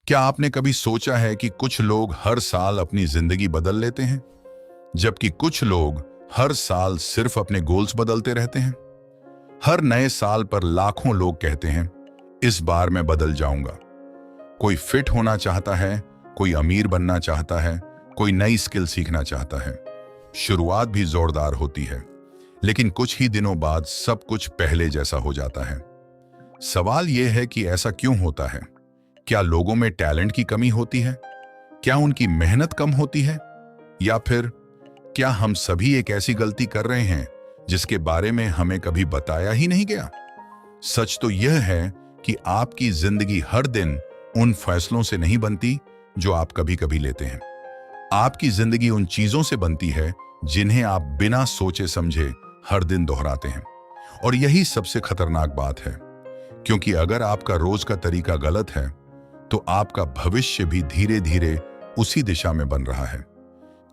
क्या आपने कभी सोचा है कि कुछ लोग हर साल अपनी जिंदगी बदल लेते हैं, जबकि कुछ लोग हर साल सिर्फ अपने गोल्स बदलते रहते हैं? हर नए साल पर लाखों लोग कहते हैं, इस बार मैं बदल जाऊंगा। कोई फिट होना चाहता है, कोई अमीर बनना चाहता है, कोई नई स्किल सीखना चाहता है। शुरुआत भी जोरदार होती है, लेकिन कुछ ही दिनों बाद सब कुछ पहले जैसा हो जाता है। सवाल यह है कि ऐसा क्यों होता है? क्या लोगों में टैलेंट की कमी होती है? क्या उनकी मेहनत कम होती है? या फिर क्या हम सभी एक ऐसी गलती कर रहे हैं जिसके बारे में हमें कभी बताया ही नहीं गया? सच तो यह है कि आपकी जिंदगी हर दिन उन फैसलों से नहीं बनती जो आप कभी कभी लेते हैं। आपकी जिंदगी उन चीजों से बनती है जिन्हें आप बिना सोचे समझे हर दिन दोहराते हैं। और यही सबसे खतरनाक बात है, क्योंकि अगर आपका रोज का तरीका गलत है तो आपका भविष्य भी धीरे धीरे उसी दिशा में बन रहा है,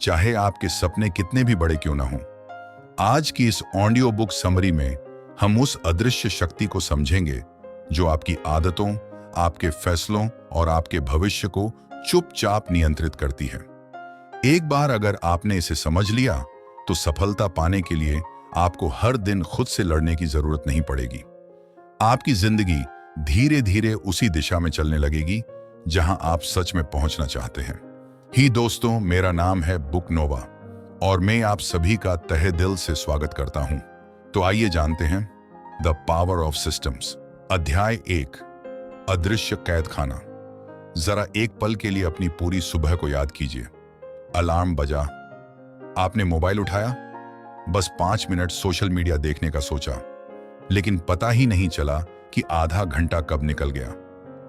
चाहे आपके सपने कितने भी बड़े क्यों ना हों। आज की इस ऑडियो बुक समरी में हम उस अदृश्य शक्ति को समझेंगे जो आपकी आदतों, आपके फैसलों और आपके भविष्य को चुपचाप नियंत्रित करती है। एक बार अगर आपने इसे समझ लिया तो सफलता पाने के लिए आपको हर दिन खुद से लड़ने की जरूरत नहीं पड़ेगी। आपकी जिंदगी धीरे धीरे उसी दिशा में चलने लगेगी जहां आप सच में पहुंचना चाहते हैं। दोस्तों, मेरा नाम है बुक नोवा और मैं आप सभी का तहे दिल से स्वागत करता हूं। तो आइए जानते हैं द पावर ऑफ सिस्टम्स। अध्याय 1, अदृश्य कैद खाना। जरा एक पल के लिए अपनी पूरी सुबह को याद कीजिए। अलार्म बजा, आपने मोबाइल उठाया, बस 5 मिनट सोशल मीडिया देखने का सोचा, लेकिन पता ही नहीं चला कि आधा घंटा कब निकल गया।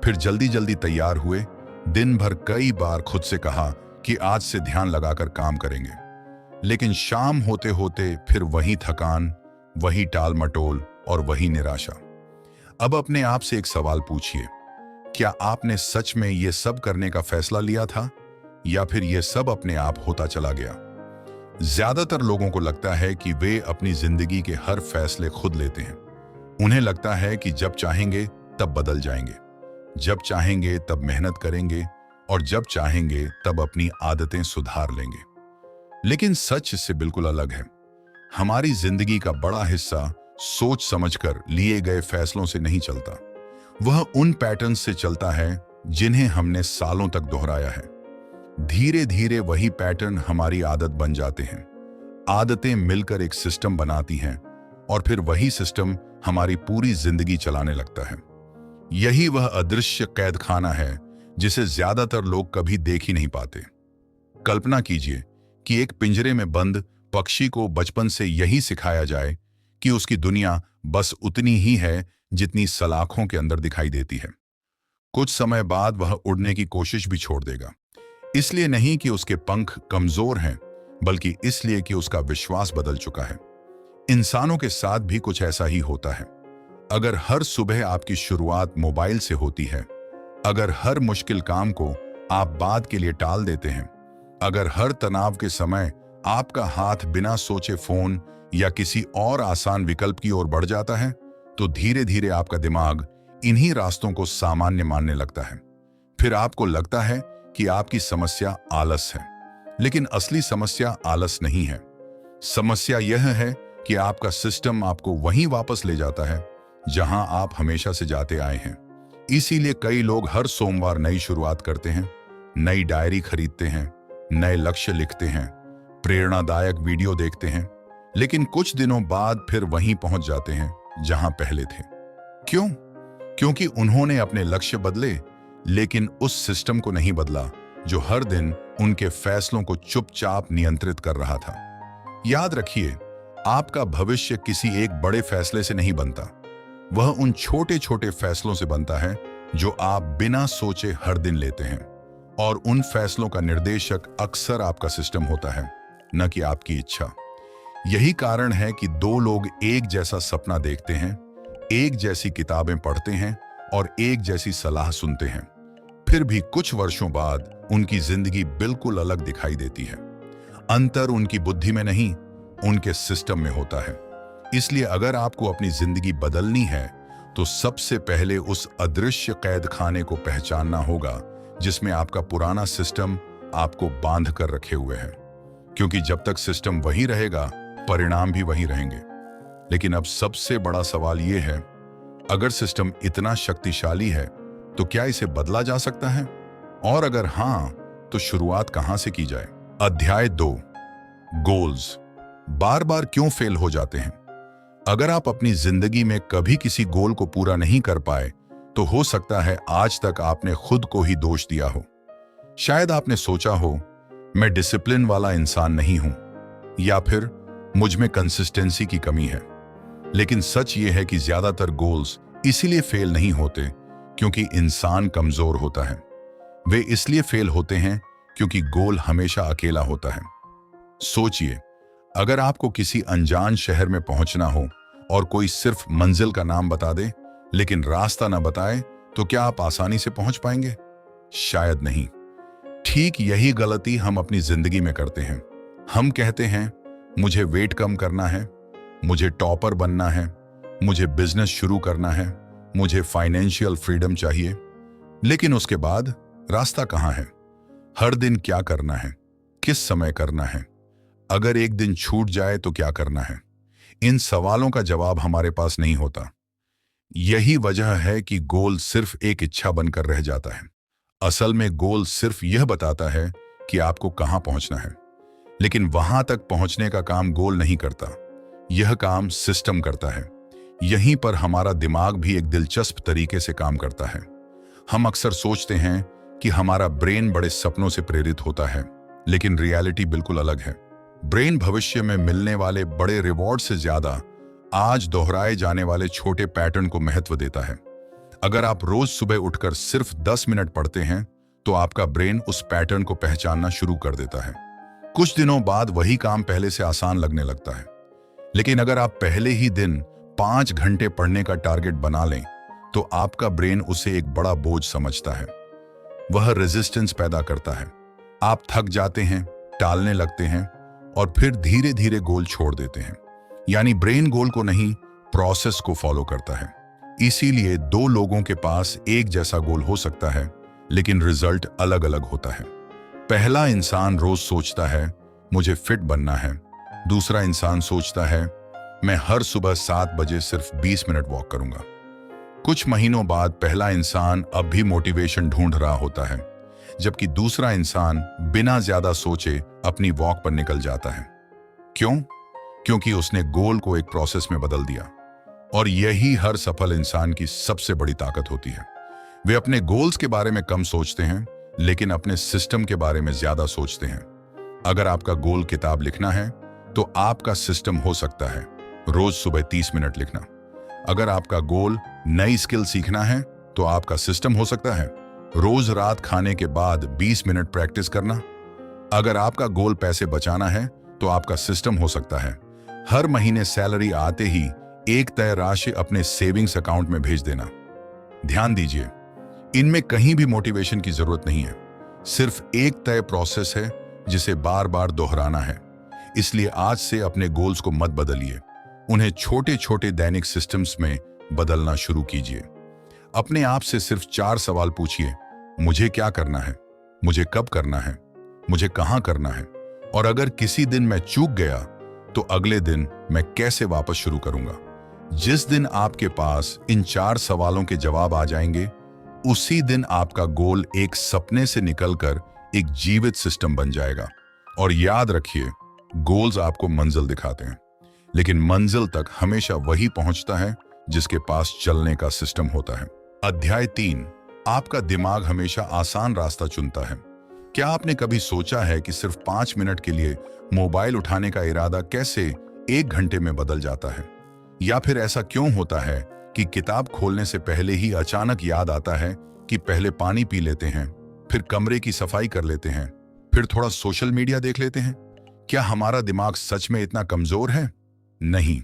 फिर जल्दी जल्दी तैयार हुए, दिन भर कई बार खुद से कहा कि आज से ध्यान लगाकर काम करेंगे, लेकिन शाम होते होते फिर वही थकान, वही टाल मटोल और वही निराशा। अब अपने आप से एक सवाल पूछिए, क्या आपने सच में ये सब करने का फैसला लिया था या फिर ये सब अपने आप होता चला गया? ज्यादातर लोगों को लगता है कि वे अपनी जिंदगी के हर फैसले खुद लेते हैं। उन्हें लगता है कि जब चाहेंगे तब बदल जाएंगे, जब चाहेंगे तब मेहनत करेंगे और जब चाहेंगे तब अपनी आदतें सुधार लेंगे। लेकिन सच इससे बिल्कुल अलग है। हमारी जिंदगी का बड़ा हिस्सा सोच समझकर लिए गए फैसलों से नहीं चलता। वह उन पैटर्न से चलता है जिन्हें हमने सालों तक दोहराया है। धीरे धीरे वही पैटर्न हमारी आदत बन जाते हैं। आदतें मिलकर एक सिस्टम बनाती हैं और फिर वही सिस्टम हमारी पूरी जिंदगी चलाने लगता है। यही वह अदृश्य कैद खाना है जिसे ज्यादातर लोग कभी देख ही नहीं पाते। कल्पना कीजिए कि एक पिंजरे में बंद पक्षी को बचपन से यही सिखाया जाए कि उसकी दुनिया बस उतनी ही है जितनी सलाखों के अंदर दिखाई देती है। कुछ समय बाद वह उड़ने की कोशिश भी छोड़ देगा, इसलिए नहीं कि उसके पंख कमजोर हैं, बल्कि इसलिए कि उसका विश्वास बदल चुका है। इंसानों के साथ भी कुछ ऐसा ही होता है। अगर हर सुबह आपकी शुरुआत मोबाइल से होती है, अगर हर मुश्किल काम को आप बाद के लिए टाल देते हैं, अगर हर तनाव के समय आपका हाथ बिना सोचे फोन या किसी और आसान विकल्प की ओर बढ़ जाता है, तो धीरे धीरे आपका दिमाग इन्हीं रास्तों को सामान्य मानने लगता है। फिर आपको लगता है कि आपकी समस्या आलस है, लेकिन असली समस्या आलस नहीं है। समस्या यह है कि आपका सिस्टम आपको वहीं वापस ले जाता है जहां आप हमेशा से जाते आए हैं। इसीलिए कई लोग हर सोमवार नई शुरुआत करते हैं, नई डायरी खरीदते हैं, नए लक्ष्य लिखते हैं, प्रेरणादायक वीडियो देखते हैं, लेकिन कुछ दिनों बाद फिर वहीं पहुंच जाते हैं जहां पहले थे। क्यों? क्योंकि उन्होंने अपने लक्ष्य बदले, लेकिन उस सिस्टम को नहीं बदला जो हर दिन उनके फैसलों को चुपचाप नियंत्रित कर रहा था। याद रखिए, आपका भविष्य किसी एक बड़े फैसले से नहीं बनता, वह उन छोटे छोटे फैसलों से बनता है जो आप बिना सोचे हर दिन लेते हैं। और उन फैसलों का निर्देशक अक्सर आपका सिस्टम होता है, न कि आपकी इच्छा। यही कारण है कि दो लोग एक जैसा सपना देखते हैं, एक जैसी किताबें पढ़ते हैं और एक जैसी सलाह सुनते हैं, फिर भी कुछ वर्षों बाद उनकी जिंदगी बिल्कुल अलग दिखाई देती है। अंतर उनकी बुद्धि में नहीं, उनके सिस्टम में होता है। इसलिए अगर आपको अपनी जिंदगी बदलनी है तो सबसे पहले उस अदृश्य कैद खाने को पहचानना होगा जिसमें आपका पुराना सिस्टम आपको बांध कर रखे हुए है, क्योंकि जब तक सिस्टम वही रहेगा परिणाम भी वही रहेंगे। लेकिन अब सबसे बड़ा सवाल यह है, अगर सिस्टम इतना शक्तिशाली है तो क्या इसे बदला जा सकता है, और अगर हां तो शुरुआत कहां से की जाए। अध्याय 2, गोल्स बार बार क्यों फेल हो जाते हैं। अगर आप अपनी जिंदगी में कभी किसी गोल को पूरा नहीं कर पाए तो हो सकता है आज तक आपने खुद को ही दोष दिया हो। शायद आपने सोचा हो, मैं डिसिप्लिन वाला इंसान नहीं हूं, या फिर मुझ में कंसिस्टेंसी की कमी है। लेकिन सच यह है कि ज्यादातर गोल्स इसीलिए फेल नहीं होते क्योंकि इंसान कमजोर होता है। वे इसलिए फेल होते हैं क्योंकि गोल हमेशा अकेला होता है। सोचिए, अगर आपको किसी अनजान शहर में पहुंचना हो और कोई सिर्फ मंजिल का नाम बता दे लेकिन रास्ता ना बताए, तो क्या आप आसानी से पहुंच पाएंगे? शायद नहीं। ठीक यही गलती हम अपनी जिंदगी में करते हैं। हम कहते हैं, मुझे वेट कम करना है, मुझे टॉपर बनना है, मुझे बिजनेस शुरू करना है, मुझे फाइनेंशियल फ्रीडम चाहिए। लेकिन उसके बाद रास्ता कहां है? हर दिन क्या करना है, किस समय करना है, अगर एक दिन छूट जाए तो क्या करना है? इन सवालों का जवाब हमारे पास नहीं होता। यही वजह है कि गोल सिर्फ एक इच्छा बनकर रह जाता है। असल में गोल सिर्फ यह बताता है कि आपको कहां पहुंचना है, लेकिन वहां तक पहुंचने का काम गोल नहीं करता, यह काम सिस्टम करता है। यहीं पर हमारा दिमाग भी एक दिलचस्प तरीके से काम करता है। हम अक्सर सोचते हैं कि हमारा ब्रेन बड़े सपनों से प्रेरित होता है, लेकिन रियलिटी बिल्कुल अलग है। ब्रेन भविष्य में मिलने वाले बड़े रिवॉर्ड से ज्यादा आज दोहराए जाने वाले छोटे पैटर्न को महत्व देता है। अगर आप रोज सुबह उठकर सिर्फ 10 मिनट पढ़ते हैं तो आपका ब्रेन उस पैटर्न को पहचानना शुरू कर देता है। कुछ दिनों बाद वही काम पहले से आसान लगने लगता है। लेकिन अगर आप पहले ही दिन 5 घंटे पढ़ने का टारगेट बना लें तो आपका ब्रेन उसे एक बड़ा बोझ समझता है। वह रेजिस्टेंस पैदा करता है। आप थक जाते हैं, टालने लगते हैं और फिर धीरे धीरे गोल छोड़ देते हैं। यानी ब्रेन गोल को नहीं, प्रोसेस को फॉलो करता है। इसीलिए 2 लोगों के पास एक जैसा गोल हो सकता है, लेकिन रिजल्ट अलग अलग होता है। पहला इंसान रोज सोचता है, मुझे फिट बनना है। दूसरा इंसान सोचता है, मैं हर सुबह 7 बजे सिर्फ 20 मिनट वॉक करूंगा। कुछ महीनों बाद पहला इंसान अब भी मोटिवेशन ढूंढ रहा होता है, जबकि दूसरा इंसान बिना ज्यादा सोचे अपनी वॉक पर निकल जाता है। क्यों? क्योंकि उसने गोल को एक प्रोसेस में बदल दिया। और यही हर सफल इंसान की सबसे बड़ी ताकत होती है। वे अपने गोल्स के बारे में कम सोचते हैं, लेकिन अपने सिस्टम के बारे में ज्यादा सोचते हैं। अगर आपका गोल किताब लिखना है तो आपका सिस्टम हो सकता है रोज सुबह 30 मिनट लिखना। अगर आपका गोल नई स्किल सीखना है तो आपका सिस्टम हो सकता है रोज रात खाने के बाद 20 मिनट प्रैक्टिस करना। अगर आपका गोल पैसे बचाना है तो आपका सिस्टम हो सकता है हर महीने सैलरी आते ही एक तय राशि अपने सेविंग्स अकाउंट में भेज देना। ध्यान दीजिए, इनमें कहीं भी मोटिवेशन की जरूरत नहीं है, सिर्फ एक तय प्रोसेस है जिसे बार बार दोहराना है। इसलिए आज से अपने गोल्स को मत बदलिए, उन्हें छोटे छोटे दैनिक सिस्टम्स में बदलना शुरू कीजिए। अपने आप से सिर्फ 4 सवाल पूछिए, मुझे क्या करना है, मुझे कब करना है, मुझे कहां करना है, और अगर किसी दिन मैं चूक गया तो अगले दिन मैं कैसे वापस शुरू करूंगा। जिस दिन आपके पास इन 4 सवालों के जवाब आ जाएंगे, उसी दिन आपका गोल एक सपने से निकलकर एक जीवित सिस्टम बन जाएगा। और याद रखिए, गोल्स आपको मंजिल दिखाते हैं, लेकिन मंजिल तक हमेशा वही पहुंचता है जिसके पास चलने का सिस्टम होता है। अध्याय 3, आपका दिमाग हमेशा आसान रास्ता चुनता है। क्या आपने कभी सोचा है कि सिर्फ 5 मिनट के लिए मोबाइल उठाने का इरादा कैसे 1 घंटे में बदल जाता है? या फिर ऐसा क्यों होता है कि किताब खोलने से पहले ही अचानक याद आता है कि पहले पानी पी लेते हैं, फिर कमरे की सफाई कर लेते हैं, फिर थोड़ा सोशल मीडिया देख लेते हैं? क्या हमारा दिमाग सच में इतना कमजोर है? नहीं,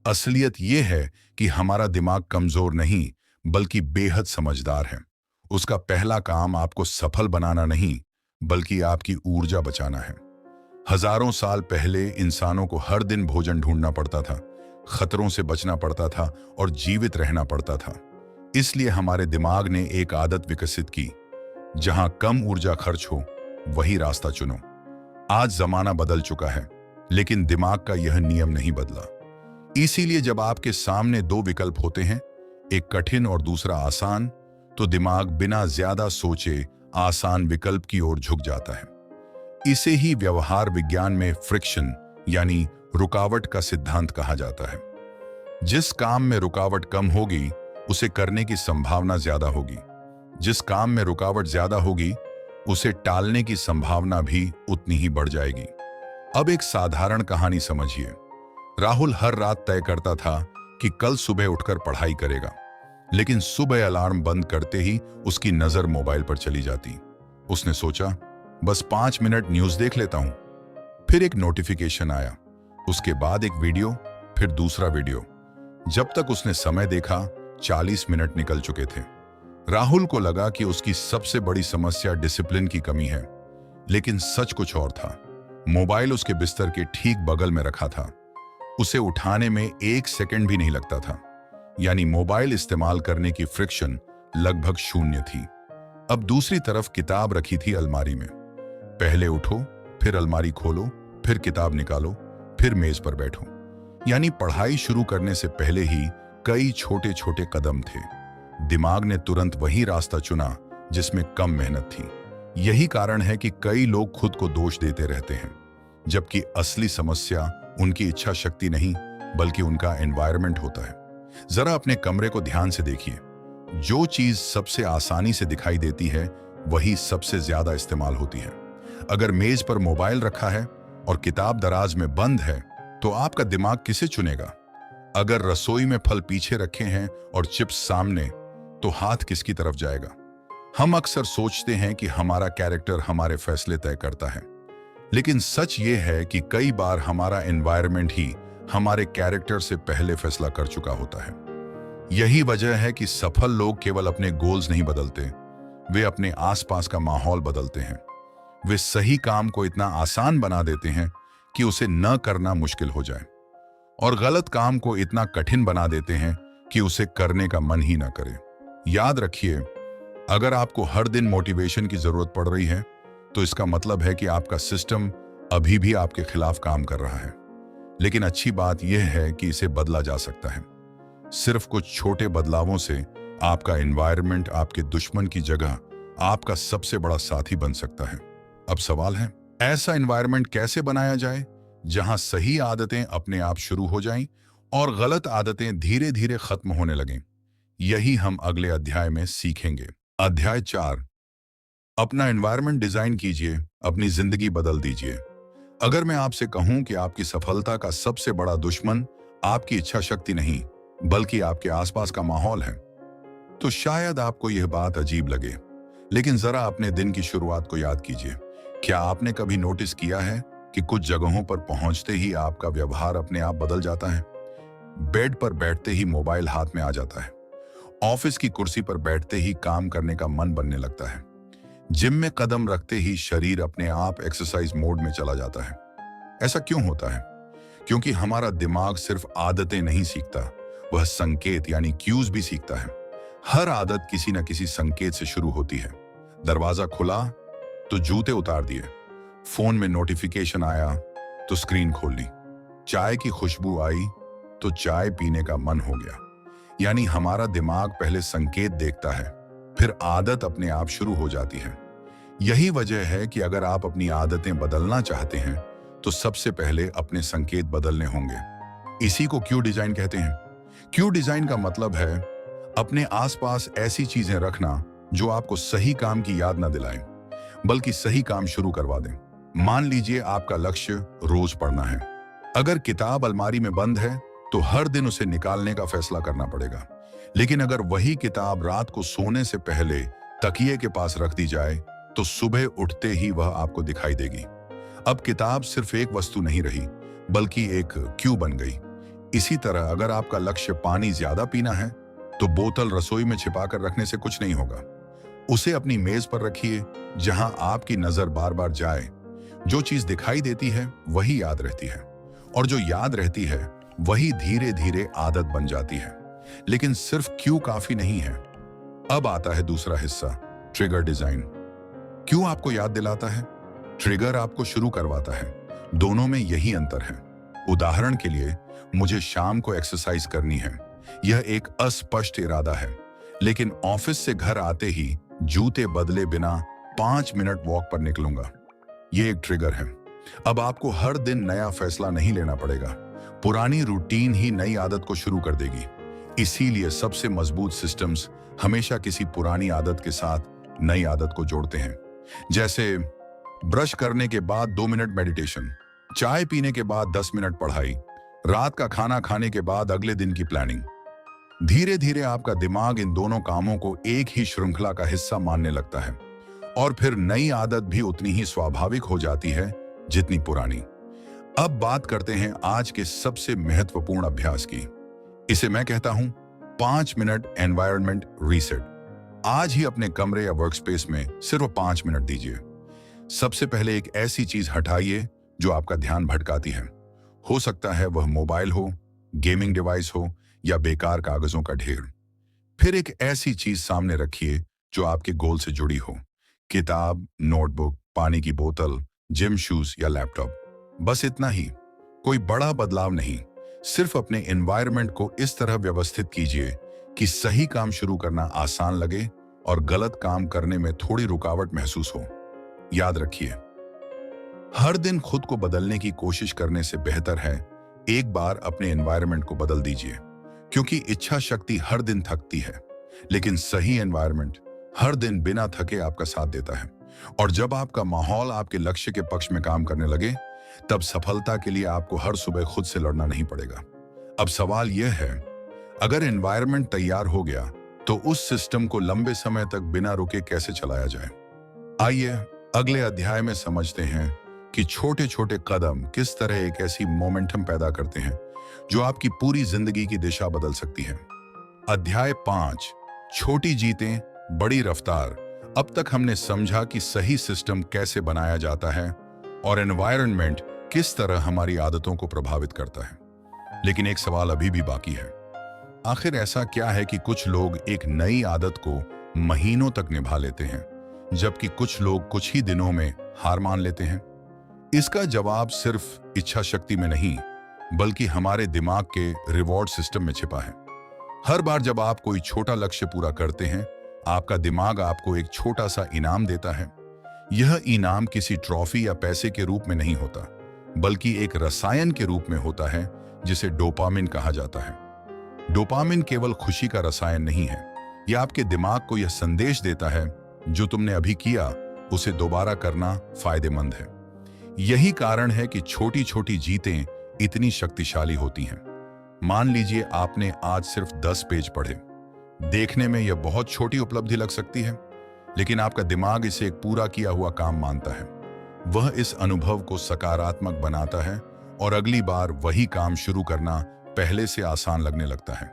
असलियत यह है कि हमारा दिमाग कमजोर नहीं बल्कि बेहद समझदार है। उसका पहला काम आपको सफल बनाना नहीं बल्कि आपकी ऊर्जा बचाना है। हजारों साल पहले इंसानों को हर दिन भोजन ढूंढना पड़ता था, खतरों से बचना पड़ता था और जीवित रहना पड़ता था। इसलिए हमारे दिमाग ने एक आदत विकसित की, जहां कम ऊर्जा खर्च हो वही रास्ता चुनो। आज जमाना बदल चुका है, लेकिन दिमाग का यह नियम नहीं बदला। इसीलिए जब आपके सामने दो विकल्प होते हैं, एक कठिन और दूसरा आसान, तो दिमाग बिना ज्यादा सोचे आसान विकल्प की ओर झुक जाता है। इसे ही व्यवहार विज्ञान में फ्रिक्शन यानी रुकावट का सिद्धांत कहा जाता है। जिस काम में रुकावट कम होगी उसे करने की संभावना ज्यादा होगी। जिस काम में रुकावट ज्यादा होगी उसे टालने की संभावना भी उतनी ही बढ़ जाएगी। अब एक साधारण कहानी समझिए। राहुल हर रात तय करता था कि कल सुबह उठकर पढ़ाई करेगा, लेकिन सुबह अलार्म बंद करते ही उसकी नजर मोबाइल पर चली जाती। उसने सोचा, बस 5 मिनट न्यूज देख लेता हूं। फिर एक नोटिफिकेशन आया, उसके बाद एक वीडियो, फिर दूसरा वीडियो। जब तक उसने समय देखा 40 मिनट निकल चुके थे। राहुल को लगा कि उसकी सबसे बड़ी समस्या डिसिप्लिन की कमी है, लेकिन सच कुछ और था। मोबाइल उसके बिस्तर के ठीक बगल में रखा था। उसे उठाने में 1 सेकंड भी नहीं लगता था, यानी मोबाइल इस्तेमाल करने की फ्रिक्शन लगभग शून्य थी। अब दूसरी तरफ किताब रखी थी अलमारी में। पहले उठो, फिर अलमारी खोलो, फिर किताब निकालो, फिर मेज पर बैठो। यानी पढ़ाई शुरू करने से पहले ही कई छोटे छोटे कदम थे। दिमाग ने तुरंत वही रास्ता चुना जिसमें कम मेहनत थी। यही कारण है कि कई लोग खुद को दोष देते रहते हैं, जबकि असली समस्या उनकी इच्छा शक्ति नहीं बल्कि उनका एनवायरनमेंट होता है। जरा अपने कमरे को ध्यान से देखिए। जो चीज सबसे आसानी से दिखाई देती है वही सबसे ज्यादा इस्तेमाल होती है। अगर मेज पर मोबाइल रखा है और किताब दराज में बंद है तो आपका दिमाग किसे चुनेगा? अगर रसोई में फल पीछे रखे हैं और चिप्स सामने, तो हाथ किसकी तरफ जाएगा? हम अक्सर सोचते हैं कि हमारा कैरेक्टर हमारे फैसले तय करता है, लेकिन सच ये है कि कई बार हमारा एनवायरनमेंट ही हमारे कैरेक्टर से पहले फैसला कर चुका होता है। यही वजह है कि सफल लोग केवल अपने गोल्स नहीं बदलते, वे अपने आसपास का माहौल बदलते हैं। वे सही काम को इतना आसान बना देते हैं कि उसे न करना मुश्किल हो जाए, और गलत काम को इतना कठिन बना देते हैं कि उसे करने का मन ही ना करे। याद रखिए, अगर आपको हर दिन मोटिवेशन की जरूरत पड़ रही है तो इसका मतलब है कि आपका सिस्टम अभी भी आपके खिलाफ काम कर रहा है। लेकिन अच्छी बात यह है कि इसे बदला जा सकता है। सिर्फ कुछ छोटे बदलावों से आपका एनवायरनमेंट आपके दुश्मन की जगह आपका सबसे बड़ा साथी बन सकता है। अब सवाल है, ऐसा एनवायरनमेंट कैसे बनाया जाए जहां सही आदतें अपने आप शुरू हो जाएं और गलत आदतें धीरे धीरे खत्म होने लगें? यही हम अगले अध्याय में सीखेंगे। अध्याय 4, अपना एनवायरनमेंट डिजाइन कीजिए, अपनी जिंदगी बदल दीजिए। अगर मैं आपसे कहूं कि आपकी सफलता का सबसे बड़ा दुश्मन आपकी इच्छा शक्ति नहीं बल्कि आपके आसपास का माहौल है, तो शायद आपको यह बात अजीब लगे। लेकिन जरा अपने दिन की शुरुआत को याद कीजिए। क्या आपने कभी नोटिस किया है कि कुछ जगहों पर पहुंचते ही आपका व्यवहार अपने आप बदल जाता है? बेड पर बैठते ही मोबाइल हाथ में आ जाता है। ऑफिस की कुर्सी पर बैठते ही काम करने का मन बनने लगता है। जिम में कदम रखते ही शरीर अपने आप एक्सरसाइज मोड में चला जाता है। ऐसा क्यों होता है? क्योंकि हमारा दिमाग सिर्फ आदतें नहीं सीखता, वह संकेत यानी क्यूज भी सीखता है। हर आदत किसी न किसी संकेत से शुरू होती है। दरवाजा खुला तो जूते उतार दिए, फोन में नोटिफिकेशन आया तो स्क्रीन खोल ली, चाय की खुशबू आई तो चाय पीने का मन हो गया। यानी हमारा दिमाग पहले संकेत देखता है, फिर आदत अपने आप शुरू हो जाती है। यही वजह है कि अगर आप अपनी आदतें बदलना चाहते हैं तो सबसे पहले अपने संकेत बदलने होंगे। इसी को क्यू डिजाइन कहते हैं। क्यू डिजाइन का मतलब है अपने आसपास ऐसी चीजें रखना जो आपको सही काम की याद न दिलाएं बल्कि सही काम शुरू करवा दें। मान लीजिए आपका लक्ष्य रोज पढ़ना है। अगर किताब अलमारी में बंद है तो हर दिन उसे निकालने का फैसला करना पड़ेगा। लेकिन अगर वही किताब रात को सोने से पहले तकिए के पास रख दी जाए तो सुबह उठते ही वह आपको दिखाई देगी। अब किताब सिर्फ एक वस्तु नहीं रही बल्कि एक क्यू बन गई। इसी तरह अगर आपका लक्ष्य पानी ज्यादा पीना है तो बोतल रसोई में छिपाकर रखने से कुछ नहीं होगा। उसे अपनी मेज पर रखिए जहां आपकी नजर बार बार जाए। जो चीज दिखाई देती है वही याद रहती है, और जो याद रहती है वही धीरे धीरे आदत बन जाती है। लेकिन सिर्फ क्यू काफी नहीं है। अब आता है दूसरा हिस्सा, ट्रिगर डिजाइन। क्यों आपको याद दिलाता है? ट्रिगर आपको शुरू करवाता है। दोनों में यही अंतर है। उदाहरण के लिए, मुझे शाम को एक्सरसाइज करनी है। यह एक अस्पष्ट इरादा है, लेकिन ऑफिस से घर आते ही जूते बदले बिना 5 मिनट वॉक पर निकलूंगा। यह एक ट्रिगर है। अब आपको हर दिन नया फैसला नहीं लेना पड़ेगा। पुरानी रूटीन ही नई आदत को शुरू कर देगी। इसीलिए सबसे मजबूत सिस्टम्स हमेशा किसी पुरानी आदत के साथ नई आदत को जोड़ते हैं। जैसे ब्रश करने के बाद 2 मिनट मेडिटेशन, चाय पीने के बाद 10 मिनट पढ़ाई, रात का खाना खाने के बाद अगले दिन की प्लानिंग। धीरे धीरे आपका दिमाग इन दोनों कामों को एक ही श्रृंखला का हिस्सा मानने लगता है, और फिर नई आदत भी उतनी ही स्वाभाविक हो जाती है जितनी पुरानी। अब बात करते हैं आज के सबसे महत्वपूर्ण अभ्यास की। इसे मैं कहता हूं 5 मिनट एनवायरनमेंट रीसेट। आज ही अपने कमरे या वर्कस्पेस में सिर्फ 5 मिनट दीजिए। सबसे पहले एक ऐसी चीज हटाइए जो आपका ध्यान भटकाती है। हो सकता है वह मोबाइल हो, गेमिंग डिवाइस हो या बेकार कागजों का ढेर। फिर एक ऐसी चीज सामने रखिए जो आपके गोल से जुड़ी हो। किताब, नोटबुक, पानी की बोतल, जिम शूज या लैपटॉप। बस इतना ही। कोई बड़ा बदलाव नहीं, सिर्फ अपने एनवायरनमेंट को इस तरह व्यवस्थित कीजिए कि सही काम शुरू करना आसान लगे और गलत काम करने में थोड़ी रुकावट महसूस हो। याद रखिए, हर दिन खुद को बदलने की कोशिश करने से बेहतर है एक बार अपने एनवायरनमेंट को बदल दीजिए, क्योंकि इच्छा शक्ति हर दिन थकती है, लेकिन सही एनवायरनमेंट हर दिन बिना थके आपका साथ देता है। और जब आपका माहौल आपके लक्ष्य के पक्ष में काम करने लगे, तब सफलता के लिए आपको हर सुबह खुद से लड़ना नहीं पड़ेगा। अब सवाल यह है, अगर एनवायरनमेंट तैयार हो गया तो उस सिस्टम को लंबे समय तक बिना रुके कैसे चलाया जाए? आइए अगले अध्याय में समझते हैं कि छोटे छोटे कदम किस तरह एक ऐसी मोमेंटम पैदा करते हैं जो आपकी पूरी जिंदगी की दिशा बदल सकती है। अध्याय 5, छोटी जीतें, बड़ी रफ्तार। अब तक हमने समझा कि सही सिस्टम कैसे बनाया जाता है और एनवायरनमेंट किस तरह हमारी आदतों को प्रभावित करता है। लेकिन एक सवाल अभी भी बाकी है। आखिर ऐसा क्या है कि कुछ लोग एक नई आदत को महीनों तक निभा लेते हैं, जबकि कुछ लोग कुछ ही दिनों में हार मान लेते हैं? इसका जवाब सिर्फ इच्छा शक्ति में नहीं, बल्कि हमारे दिमाग के रिवॉर्ड सिस्टम में छिपा है। हर बार जब आप कोई छोटा लक्ष्य पूरा करते हैं, आपका दिमाग आपको एक छोटा सा इनाम देता है। यह इनाम किसी ट्रॉफी या पैसे के रूप में नहीं होता, बल्कि एक रसायन के रूप में होता है जिसे डोपामिन कहा जाता है। डोपामिन केवल खुशी का रसायन नहीं है, यह आपके दिमाग को यह संदेश देता है जो तुमने अभी किया उसे दोबारा करना फायदेमंद है। यही कारण है कि छोटी छोटी जीतें इतनी शक्तिशाली होती हैं। मान लीजिए आपने आज सिर्फ 10 पेज पढ़े। देखने में यह बहुत छोटी उपलब्धि लग सकती है, लेकिन आपका दिमाग इसे एक पूरा किया हुआ काम मानता है। वह इस अनुभव को सकारात्मक बनाता है और अगली बार वही काम शुरू करना पहले से आसान लगने लगता है।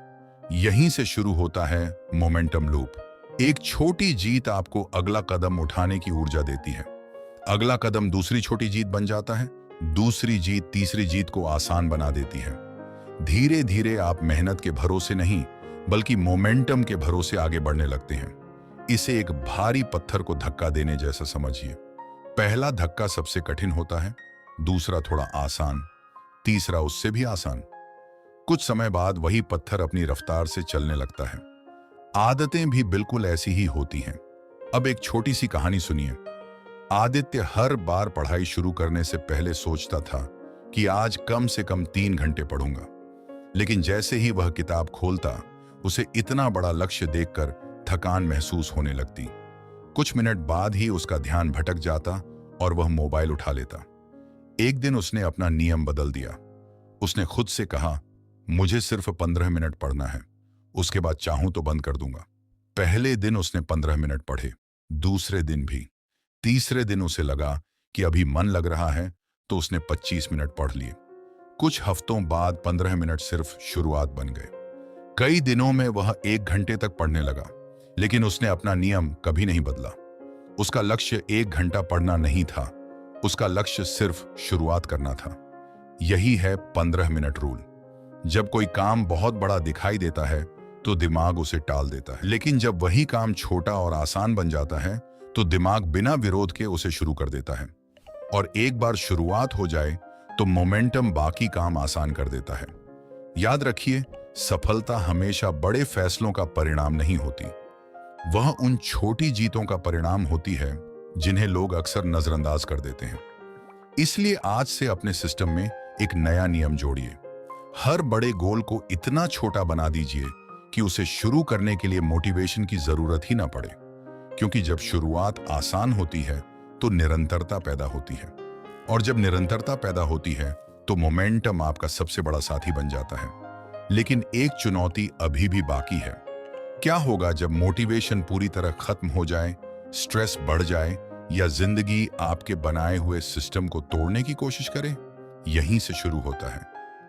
यहीं से शुरू होता है मोमेंटम लूप। एक छोटी जीत आपको अगला कदम उठाने की ऊर्जा देती है। अगला कदम दूसरी छोटी जीत बन जाता है। दूसरी जीत तीसरी जीत को आसान बना देती है। धीरे धीरे आप मेहनत के भरोसे नहीं, बल्कि मोमेंटम के भरोसे आगे बढ़ने लगते हैं। इसे एक भारी पत्थर को धक्का देने जैसा समझिए। पहला धक्का सबसे कठिन होता है, दूसरा थोड़ा आसान, तीसरा उससे भी आसान। कुछ समय बाद वही पत्थर अपनी रफ्तार से चलने लगता है। आदतें भी बिल्कुल ऐसी ही होती हैं। अब एक छोटी सी कहानी सुनिए। आदित्य हर बार पढ़ाई शुरू करने से पहले सोचता था कि आज कम से कम 3 घंटे पढ़ूंगा, लेकिन जैसे ही वह किताब खोलता, उसे इतना बड़ा लक्ष्य देखकर थकान महसूस होने लगती। कुछ मिनट बाद ही उसका ध्यान भटक जाता और वह मोबाइल उठा लेता। एक दिन उसने अपना नियम बदल दिया। उसने खुद से कहा, मुझे सिर्फ 15 मिनट पढ़ना है, उसके बाद चाहूं तो बंद कर दूंगा। पहले दिन उसने 15 मिनट पढ़े, दूसरे दिन भी। तीसरे दिन उसे लगा कि अभी मन लग रहा है, तो उसने 25 मिनट पढ़ लिए। कुछ हफ्तों बाद 15 मिनट सिर्फ शुरुआत बन गए। कई दिनों में वह 1 घंटे तक पढ़ने लगा, लेकिन उसने अपना नियम कभी नहीं बदला। उसका लक्ष्य 1 घंटा पढ़ना नहीं था, उसका लक्ष्य सिर्फ शुरुआत करना था। यही है 15 मिनट रूल। जब कोई काम बहुत बड़ा दिखाई देता है तो दिमाग उसे टाल देता है, लेकिन जब वही काम छोटा और आसान बन जाता है तो दिमाग बिना विरोध के उसे शुरू कर देता है। और एक बार शुरुआत हो जाए तो मोमेंटम बाकी काम आसान कर देता है। याद रखिए, सफलता हमेशा बड़े फैसलों का परिणाम नहीं होती। वह उन छोटी जीतों का परिणाम होती है जिन्हें लोग अक्सर नजरअंदाज कर देते हैं। इसलिए आज से अपने सिस्टम में एक नया नियम जोड़िए। हर बड़े गोल को इतना छोटा बना दीजिए कि उसे शुरू करने के लिए मोटिवेशन की जरूरत ही ना पड़े। क्योंकि जब शुरुआत आसान होती है तो निरंतरता पैदा होती है, और जब निरंतरता पैदा होती है तो मोमेंटम आपका सबसे बड़ा साथी बन जाता है। लेकिन एक चुनौती अभी भी बाकी है। क्या होगा जब मोटिवेशन पूरी तरह खत्म हो जाए, स्ट्रेस बढ़ जाए, या जिंदगी आपके बनाए हुए सिस्टम को तोड़ने की कोशिश करे? यहीं से शुरू होता है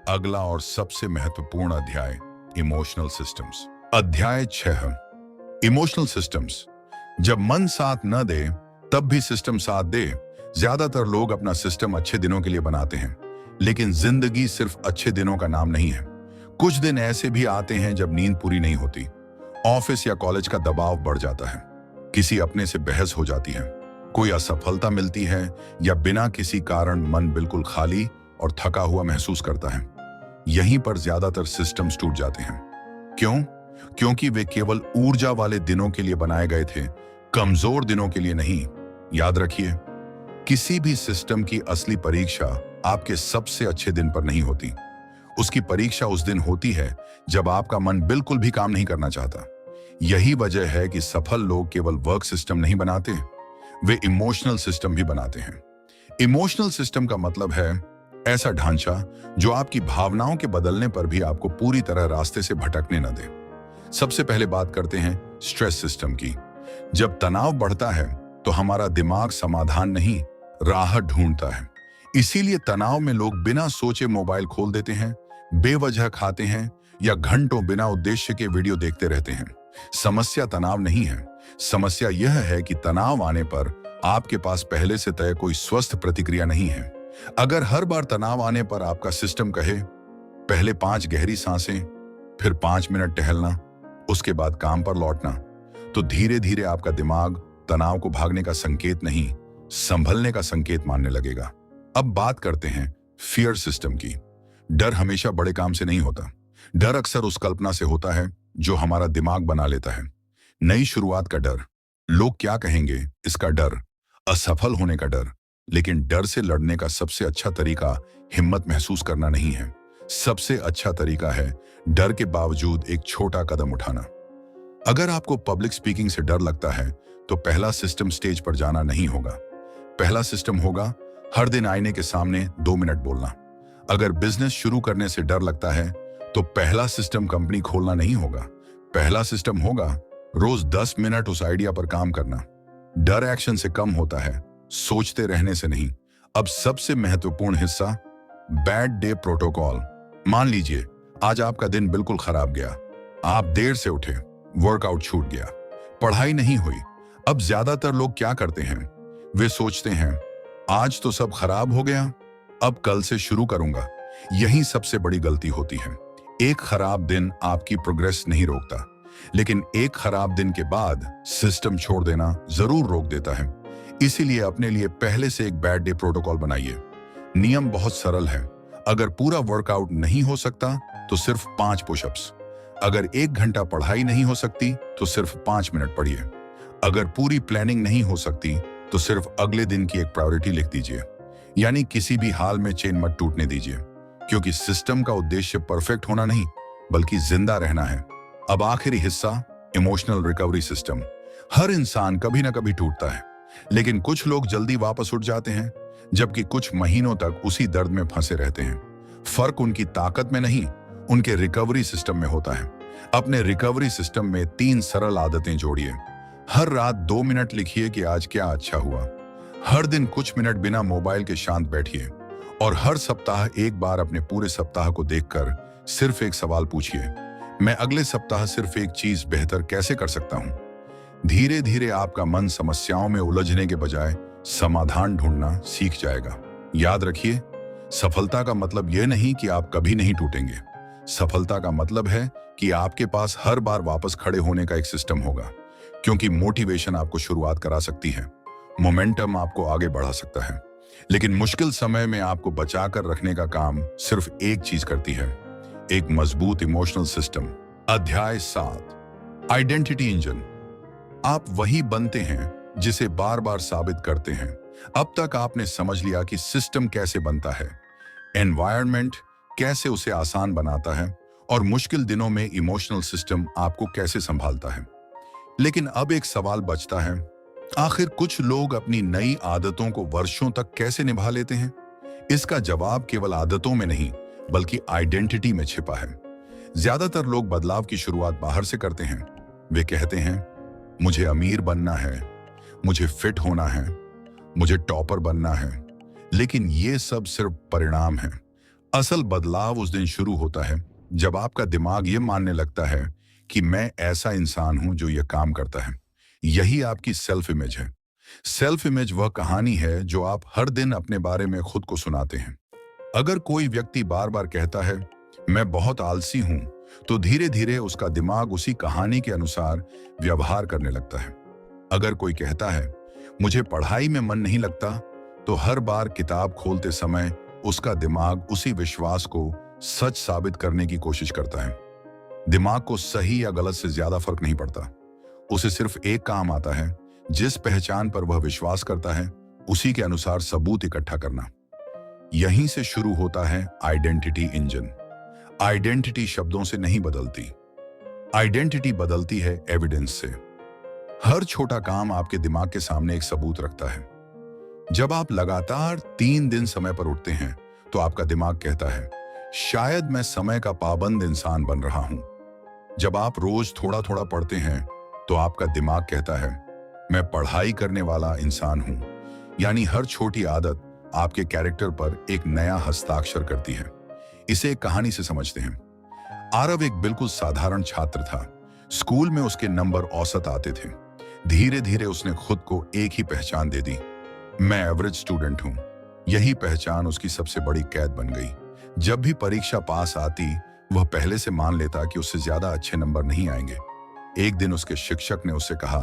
अगला और सबसे महत्वपूर्ण अध्याय, इमोशनल सिस्टम्स। अध्याय 6, इमोशनल सिस्टम्स। जब मन साथ न दे तब भी सिस्टम साथ दे। ज्यादातर लोग अपना सिस्टम अच्छे दिनों के लिए बनाते हैं, लेकिन जिंदगी सिर्फ अच्छे दिनों का नाम नहीं है। कुछ दिन ऐसे भी आते हैं जब नींद पूरी नहीं होती, ऑफिस या कॉलेज का दबाव बढ़ जाता है, किसी अपने से बहस हो जाती है, कोई असफलता मिलती है, या बिना किसी कारण मन बिल्कुल खाली और थका हुआ महसूस करता है। यहीं पर ज्यादातर सिस्टम्स टूट जाते हैं। क्यों? क्योंकि वे केवल ऊर्जा वाले दिनों के लिए बनाए गए थे, कमजोर दिनों के लिए नहीं। याद रखिए, किसी भी सिस्टम की असली परीक्षा आपके सबसे अच्छे दिन पर नहीं होती। उसकी परीक्षा उस दिन होती है जब आपका मन बिल्कुल भी काम नहीं करना चाहता। यही वजह है कि सफल लोग केवल वर्क सिस्टम नहीं बनाते, वे इमोशनल सिस्टम भी बनाते हैं। इमोशनल सिस्टम का मतलब है ऐसा ढांचा जो आपकी भावनाओं के बदलने पर भी आपको पूरी तरह रास्ते से भटकने न दे। सबसे पहले बात करते हैं स्ट्रेस सिस्टम की। जब तनाव बढ़ता है तो हमारा दिमाग समाधान नहीं, राहत ढूंढता है। इसीलिए तनाव में लोग बिना सोचे मोबाइल खोल देते हैं, बेवजह खाते हैं, या घंटों बिना उद्देश्य के वीडियो देखते रहते हैं। समस्या तनाव नहीं है, समस्या यह है कि तनाव आने पर आपके पास पहले से तय कोई स्वस्थ प्रतिक्रिया नहीं है। अगर हर बार तनाव आने पर आपका सिस्टम कहे पहले 5 गहरी सांसें, फिर 5 मिनट टहलना, उसके बाद काम पर लौटना, तो धीरे धीरे आपका दिमाग तनाव को भागने का संकेत नहीं, संभलने का संकेत मानने लगेगा। अब बात करते हैं फियर सिस्टम की। डर हमेशा बड़े काम से नहीं होता। डर अक्सर उस कल्पना से होता है जो हमारा दिमाग बना लेता है। नई शुरुआत का डर, लोग क्या कहेंगे इसका डर, असफल होने का डर। लेकिन डर से लड़ने का सबसे अच्छा तरीका हिम्मत महसूस करना नहीं है। सबसे अच्छा तरीका है डर के बावजूद एक छोटा कदम उठाना। अगर आपको पब्लिक स्पीकिंग से डर लगता है तो पहला सिस्टम स्टेज पर जाना नहीं होगा। पहला सिस्टम होगा हर दिन आईने के सामने 2 मिनट बोलना। अगर बिजनेस शुरू करने से डर लगता है तो पहला सिस्टम कंपनी खोलना नहीं होगा। पहला सिस्टम होगा रोज 10 मिनट उस आइडिया पर काम करना। डर एक्शन से कम होता है, सोचते रहने से नहीं। अब सबसे महत्वपूर्ण हिस्सा, बैड डे प्रोटोकॉल। मान लीजिए आज आपका दिन बिल्कुल खराब गया, आप देर से उठे, वर्कआउट छूट गया, पढ़ाई नहीं हुई। अब ज्यादातर लोग क्या करते हैं, वे सोचते हैं आज तो सब खराब हो गया, अब कल से शुरू करूंगा। यही सबसे बड़ी गलती होती है। एक खराब दिन आपकी प्रोग्रेस नहीं रोकता, लेकिन एक खराब दिन के बाद सिस्टम छोड़ देना जरूर रोक देता है। इसीलिए अपने लिए पहले से एक बैड डे प्रोटोकॉल बनाइए। नियम बहुत सरल है। अगर पूरा वर्कआउट नहीं हो सकता तो सिर्फ 5 पुशअप्स। अगर 1 घंटा पढ़ाई नहीं हो सकती तो सिर्फ 5 मिनट पढ़िए। अगर पूरी प्लानिंग नहीं हो सकती तो सिर्फ अगले दिन की एक प्रायोरिटी लिख दीजिए। यानी किसी भी हाल में चेन मत टूटने दीजिए, क्योंकि सिस्टम का उद्देश्य परफेक्ट होना नहीं बल्कि जिंदा रहना है। अब आखिरी हिस्सा, इमोशनल रिकवरी सिस्टम। हर इंसान कभी ना कभी टूटता है, लेकिन कुछ लोग जल्दी वापस उठ जाते हैं, जबकि कुछ महीनों तक उसी दर्द में फंसे रहते हैं। फर्क उनकी ताकत में नहीं, उनके रिकवरी सिस्टम में होता है। अपने रिकवरी सिस्टम में 3 सरल आदतें जोड़िए। हर रात 2 मिनट लिखिए कि आज क्या अच्छा हुआ। हर दिन कुछ मिनट बिना मोबाइल के शांत बैठिए, और हर सप्ताह एक बार अपने पूरे सप्ताह को देखकर सिर्फ एक सवाल पूछिए, मैं अगले सप्ताह सिर्फ एक चीज बेहतर कैसे कर सकता हूं। धीरे धीरे आपका मन समस्याओं में उलझने के बजाय समाधान ढूंढना सीख जाएगा। याद रखिए, सफलता का मतलब यह नहीं कि आप कभी नहीं टूटेंगे। सफलता का मतलब है कि आपके पास हर बार वापस खड़े होने का एक सिस्टम होगा। क्योंकि मोटिवेशन आपको शुरुआत करा सकती है, मोमेंटम आपको आगे बढ़ा सकता है, लेकिन मुश्किल समय में आपको बचाकर रखने का काम सिर्फ एक चीज करती है, एक मजबूत इमोशनल सिस्टम। अध्याय 7, आइडेंटिटी इंजन। आप वही बनते हैं जिसे बार बार साबित करते हैं। अब तक आपने समझ लिया कि सिस्टम कैसे बनता है, एनवायरनमेंट कैसे उसे आसान बनाता है, और मुश्किल दिनों में इमोशनल सिस्टम आपको कैसे संभालता है। लेकिन अब एक सवाल बचता है, आखिर कुछ लोग अपनी नई आदतों को वर्षों तक कैसे निभा लेते हैं? इसका जवाब केवल आदतों में नहीं, बल्कि आइडेंटिटी में छिपा है। ज्यादातर लोग बदलाव की शुरुआत बाहर से करते हैं। वे कहते हैं, मुझे अमीर बनना है, मुझे फिट होना है, मुझे टॉपर बनना है। लेकिन ये सब सिर्फ परिणाम है। असल बदलाव उस दिन शुरू होता है जब आपका दिमाग ये मानने लगता है कि मैं ऐसा इंसान हूं जो ये काम करता है। यही आपकी सेल्फ इमेज है। सेल्फ इमेज वह कहानी है जो आप हर दिन अपने बारे में खुद को सुनाते हैं। अगर कोई व्यक्ति बार बार कहता है, मैं बहुत आलसी हूं, तो धीरे धीरे उसका दिमाग उसी कहानी के अनुसार व्यवहार करने लगता है। अगर कोई कहता है, मुझे पढ़ाई में मन नहीं लगता, तो हर बार किताब खोलते समय उसका दिमाग उसी विश्वास को सच साबित करने की कोशिश करता है। दिमाग को सही या गलत से ज्यादा फर्क नहीं पड़ता। उसे सिर्फ एक काम आता है, जिस पहचान पर वह विश्वास करता है उसी के अनुसार सबूत इकट्ठा करना। यहीं से शुरू होता है आइडेंटिटी इंजन। आइडेंटिटी शब्दों से नहीं बदलती, आइडेंटिटी बदलती है एविडेंस से। हर छोटा काम आपके दिमाग के सामने एक सबूत रखता है। जब आप लगातार 3 दिन समय पर उठते हैं, तो आपका दिमाग कहता है, शायद मैं समय का पाबंद इंसान बन रहा हूं। जब आप रोज थोड़ा थोड़ा पढ़ते हैं, तो आपका दिमाग कहता है, मैं पढ़ाई करने वाला इंसान हूं। यानी हर छोटी आदत आपके कैरेक्टर पर एक नया हस्ताक्षर करती है। इसे एक कहानी से समझते हैं। आरव एक बिल्कुल साधारण छात्र था। स्कूल में उसके नंबर औसत आते थे। धीरे धीरे उसने खुद को एक ही पहचान दे दी, मैं एवरेज स्टूडेंट हूं। यही पहचान उसकी सबसे बड़ी कैद बन गई। जब भी परीक्षा पास आती, वह पहले से मान लेता कि उससे ज्यादा अच्छे नंबर नहीं आएंगे। एक दिन उसके शिक्षक ने उससे कहा,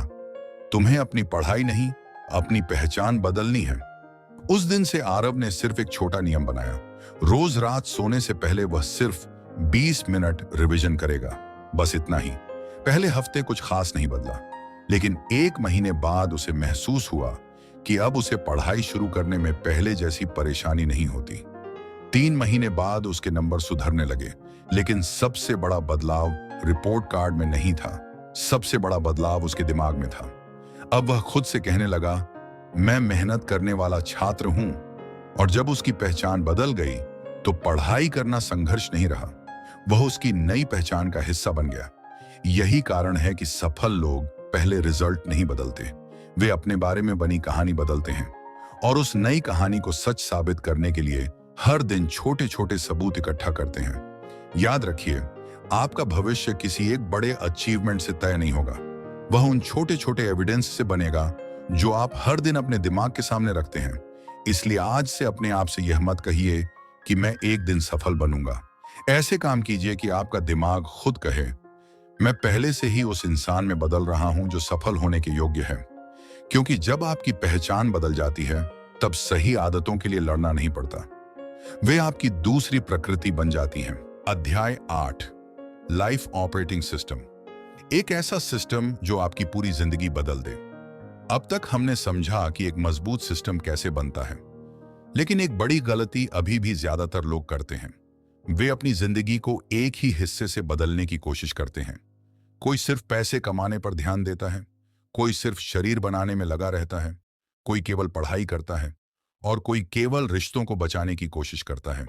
तुम्हें अपनी पढ़ाई नहीं, अपनी पहचान बदलनी है। उस दिन से आरव ने सिर्फ एक छोटा नियम बनाया, रोज रात सोने से पहले वह सिर्फ 20 मिनट रिवीजन करेगा, बस इतना ही। पहले हफ्ते कुछ खास नहीं बदला, लेकिन 1 महीने बाद उसे महसूस हुआ कि अब उसे पढ़ाई शुरू करने में पहले जैसी परेशानी नहीं होती। 3 महीने बाद उसके नंबर सुधरने लगे, लेकिन सबसे बड़ा बदलाव रिपोर्ट कार्ड में नहीं था, सबसे बड़ा बदलाव उसके दिमाग में था। अब वह खुद से कहने लगा, मैं मेहनत करने वाला छात्र हूं। और जब उसकी पहचान बदल गई, तो पढ़ाई करना संघर्ष नहीं रहा, वह उसकी नई पहचान का हिस्सा बन गया। यही कारण है कि सफल लोग पहले रिजल्ट नहीं बदलते, वे अपने बारे में बनी कहानी बदलते हैं, और उस नई कहानी को सच साबित करने के लिए हर दिन छोटे छोटे सबूत इकट्ठा करते हैं। याद रखिए, आपका भविष्य किसी एक बड़े अचीवमेंट से तय नहीं होगा, वह उन छोटे छोटे एविडेंस से बनेगा जो आप हर दिन अपने दिमाग के सामने रखते हैं। इसलिए आज से अपने आप से यह मत कहिए कि मैं एक दिन सफल बनूंगा। ऐसे काम कीजिए कि आपका दिमाग खुद कहे, मैं पहले से ही उस इंसान में बदल रहा हूं जो सफल होने के योग्य है। क्योंकि जब आपकी पहचान बदल जाती है, तब सही आदतों के लिए लड़ना नहीं पड़ता, वे आपकी दूसरी प्रकृति बन जाती हैं। अध्याय 8, लाइफ ऑपरेटिंग सिस्टम। एक ऐसा सिस्टम जो आपकी पूरी जिंदगी बदल दे। अब तक हमने समझा कि एक मजबूत सिस्टम कैसे बनता है, लेकिन एक बड़ी गलती अभी भी ज्यादातर लोग करते हैं। वे अपनी जिंदगी को एक ही हिस्से से बदलने की कोशिश करते हैं। कोई सिर्फ पैसे कमाने पर ध्यान देता है, कोई सिर्फ शरीर बनाने में लगा रहता है, कोई केवल पढ़ाई करता है, और कोई केवल रिश्तों को बचाने की कोशिश करता है।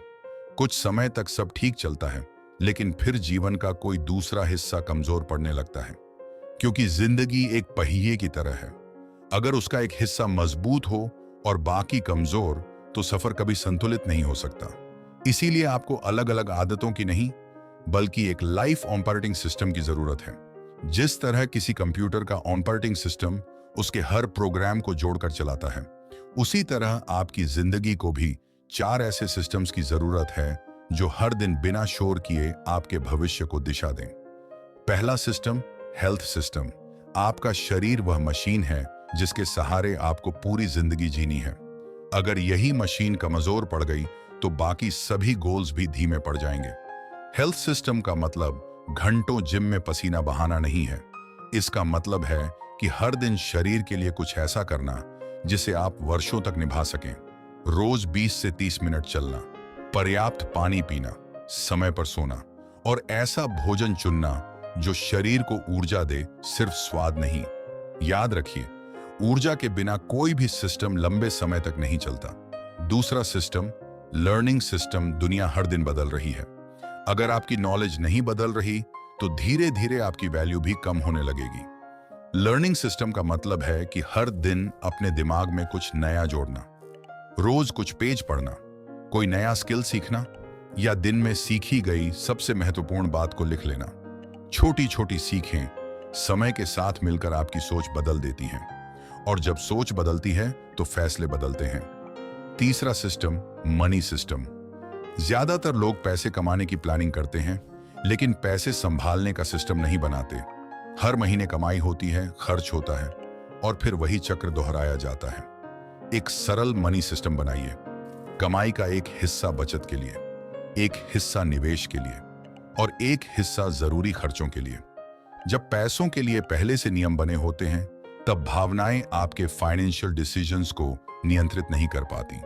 कुछ समय तक सब ठीक चलता है, लेकिन फिर जीवन का कोई दूसरा हिस्सा कमजोर पड़ने लगता है। क्योंकि जिंदगी एक पहिए की तरह है, अगर उसका एक हिस्सा मजबूत हो और बाकी कमजोर, तो सफर कभी संतुलित नहीं हो सकता। इसीलिए आपको अलग अलग आदतों की नहीं, बल्कि एक लाइफ ऑपरेटिंग सिस्टम की जरूरत है। जिस तरह किसी कंप्यूटर का ऑपरेटिंग सिस्टम उसके हर प्रोग्राम को जोड़कर चलाता है, उसी तरह आपकी जिंदगी को भी 4 ऐसे सिस्टम्स की जरूरत है जो हर दिन बिना शोर किए आपके भविष्य को दिशा दें। पहला सिस्टम, हेल्थ सिस्टम। आपका शरीर वह मशीन है जिसके सहारे आपको पूरी जिंदगी जीनी है। अगर यही मशीन कमजोर पड़ गई तो बाकी सभी गोल्स भी धीमे पड़ जाएंगे। हेल्थ सिस्टम का मतलब घंटों जिम में पसीना बहाना नहीं है। इसका मतलब है कि हर दिन शरीर के लिए कुछ ऐसा करना जिसे आप वर्षों तक निभा सकें। रोज 20 से 30 मिनट चलना, पर्याप्त पानी पीना, समय पर सोना और ऐसा भोजन चुनना जो शरीर को ऊर्जा दे, सिर्फ स्वाद नहीं। याद रखिए, ऊर्जा के बिना कोई भी सिस्टम लंबे समय तक नहीं चलता। दूसरा सिस्टम, लर्निंग सिस्टम। दुनिया हर दिन बदल रही है। अगर आपकी नॉलेज नहीं बदल रही तो धीरे धीरे आपकी वैल्यू भी कम होने लगेगी। लर्निंग सिस्टम का मतलब है कि हर दिन अपने दिमाग में कुछ नया जोड़ना, रोज कुछ पेज पढ़ना, कोई नया स्किल सीखना या दिन में सीखी गई सबसे महत्वपूर्ण बात को लिख लेना। छोटी छोटी सीखें समय के साथ मिलकर आपकी सोच बदल देती हैं, और जब सोच बदलती है तो फैसले बदलते हैं। तीसरा सिस्टम, मनी सिस्टम। ज्यादातर लोग पैसे कमाने की प्लानिंग करते हैं लेकिन पैसे संभालने का सिस्टम नहीं बनाते। हर महीने कमाई होती है, खर्च होता है और फिर वही चक्र दोहराया जाता है। एक सरल मनी सिस्टम बनाइए। कमाई का एक हिस्सा बचत के लिए, एक हिस्सा निवेश के लिए और एक हिस्सा जरूरी खर्चों के लिए। जब पैसों के लिए पहले से नियम बने होते हैं तब भावनाएं आपके फाइनेंशियल डिसीजंस को नियंत्रित नहीं कर पाती।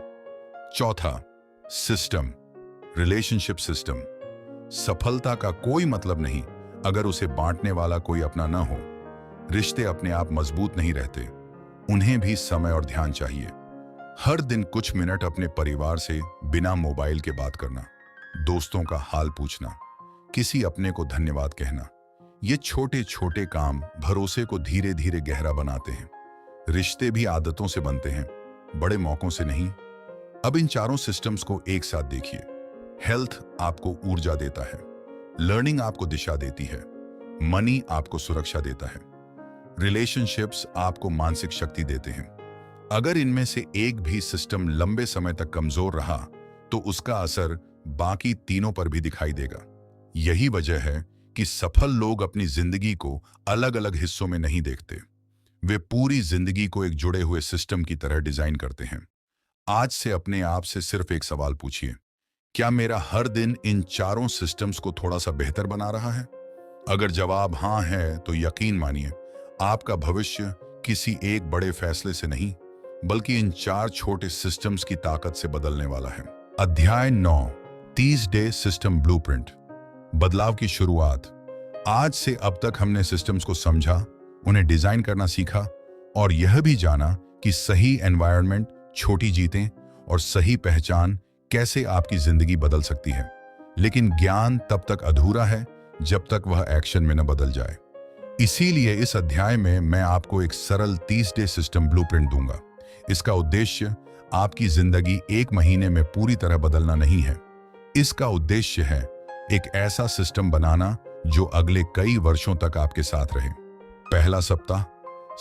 चौथा सिस्टम, रिलेशनशिप सिस्टम। सफलता का कोई मतलब नहीं अगर उसे बांटने वाला कोई अपना न हो। रिश्ते अपने आप मजबूत नहीं रहते, उन्हें भी समय और ध्यान चाहिए। हर दिन कुछ मिनट अपने परिवार से बिना मोबाइल के बात करना, दोस्तों का हाल पूछना, किसी अपने को धन्यवाद कहना। ये छोटे छोटे काम भरोसे को धीरे धीरे गहरा बनाते हैं। रिश्ते भी आदतों से बनते हैं, बड़े मौकों से नहीं। अब इन चारों सिस्टम्स को एक साथ देखिए। हेल्थ आपको ऊर्जा देता है, लर्निंग आपको दिशा देती है, मनी आपको सुरक्षा देता है, रिलेशनशिप्स आपको मानसिक शक्ति देते हैं। अगर इनमें से एक भी सिस्टम लंबे समय तक कमजोर रहा तो उसका असर बाकी तीनों पर भी दिखाई देगा। यही वजह है कि सफल लोग अपनी जिंदगी को अलग अलग हिस्सों में नहीं देखते। वे पूरी जिंदगी को एक जुड़े हुए सिस्टम की तरह डिजाइन करते हैं। आज से अपने आप से सिर्फ एक सवाल पूछिए, क्या मेरा हर दिन इन चारों सिस्टम्स को थोड़ा सा बेहतर बना रहा है? अगर जवाब हाँ है तो यकीन मानिए, आपका भविष्य किसी एक बड़े फैसले से नहीं बल्कि इन चार छोटे सिस्टम्स की ताकत से बदलने वाला है। अध्याय 9, 30 डे सिस्टम ब्लूप्रिंट। बदलाव की शुरुआत। आज से अब तक हमने सिस्टम्स को समझा, उन्हें डिजाइन करना सीखा और यह भी जाना कि सही एनवायरनमेंट, छोटी जीतें और सही पहचान कैसे आपकी जिंदगी बदल सकती है। लेकिन ज्ञान तब तक अधूरा है जब तक वह एक्शन में न बदल जाए। इसीलिए इस अध्याय में मैं आपको एक सरल 30 डे सिस्टम ब्लूप्रिंट दूंगा। इसका उद्देश्य आपकी जिंदगी एक महीने में पूरी तरह बदलना नहीं है। इसका उद्देश्य है एक ऐसा सिस्टम बनाना जो अगले कई वर्षों तक आपके साथ रहे। पहला सप्ताह,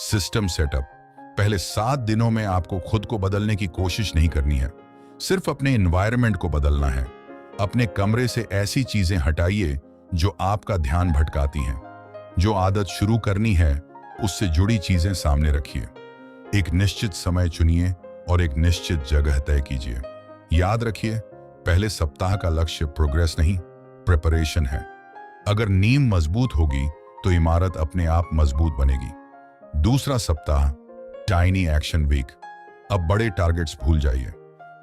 सिस्टम सेटअप। पहले 7 दिनों में आपको खुद को बदलने की कोशिश नहीं करनी है, सिर्फ अपने एनवायरनमेंट को बदलना है। अपने कमरे से ऐसी चीजें हटाइए जो आपका ध्यान भटकाती हैं। जो आदत शुरू करनी है उससे जुड़ी चीजें सामने रखिए। एक निश्चित समय चुनिए और एक निश्चित जगह तय कीजिए। याद रखिए, पहले सप्ताह का लक्ष्य प्रोग्रेस नहीं, प्रिपरेशन है। अगर नींव मजबूत होगी तो इमारत अपने आप मजबूत बनेगी। दूसरा सप्ताह, टाइनी एक्शन वीक। अब बड़े टारगेट्स भूल जाइए।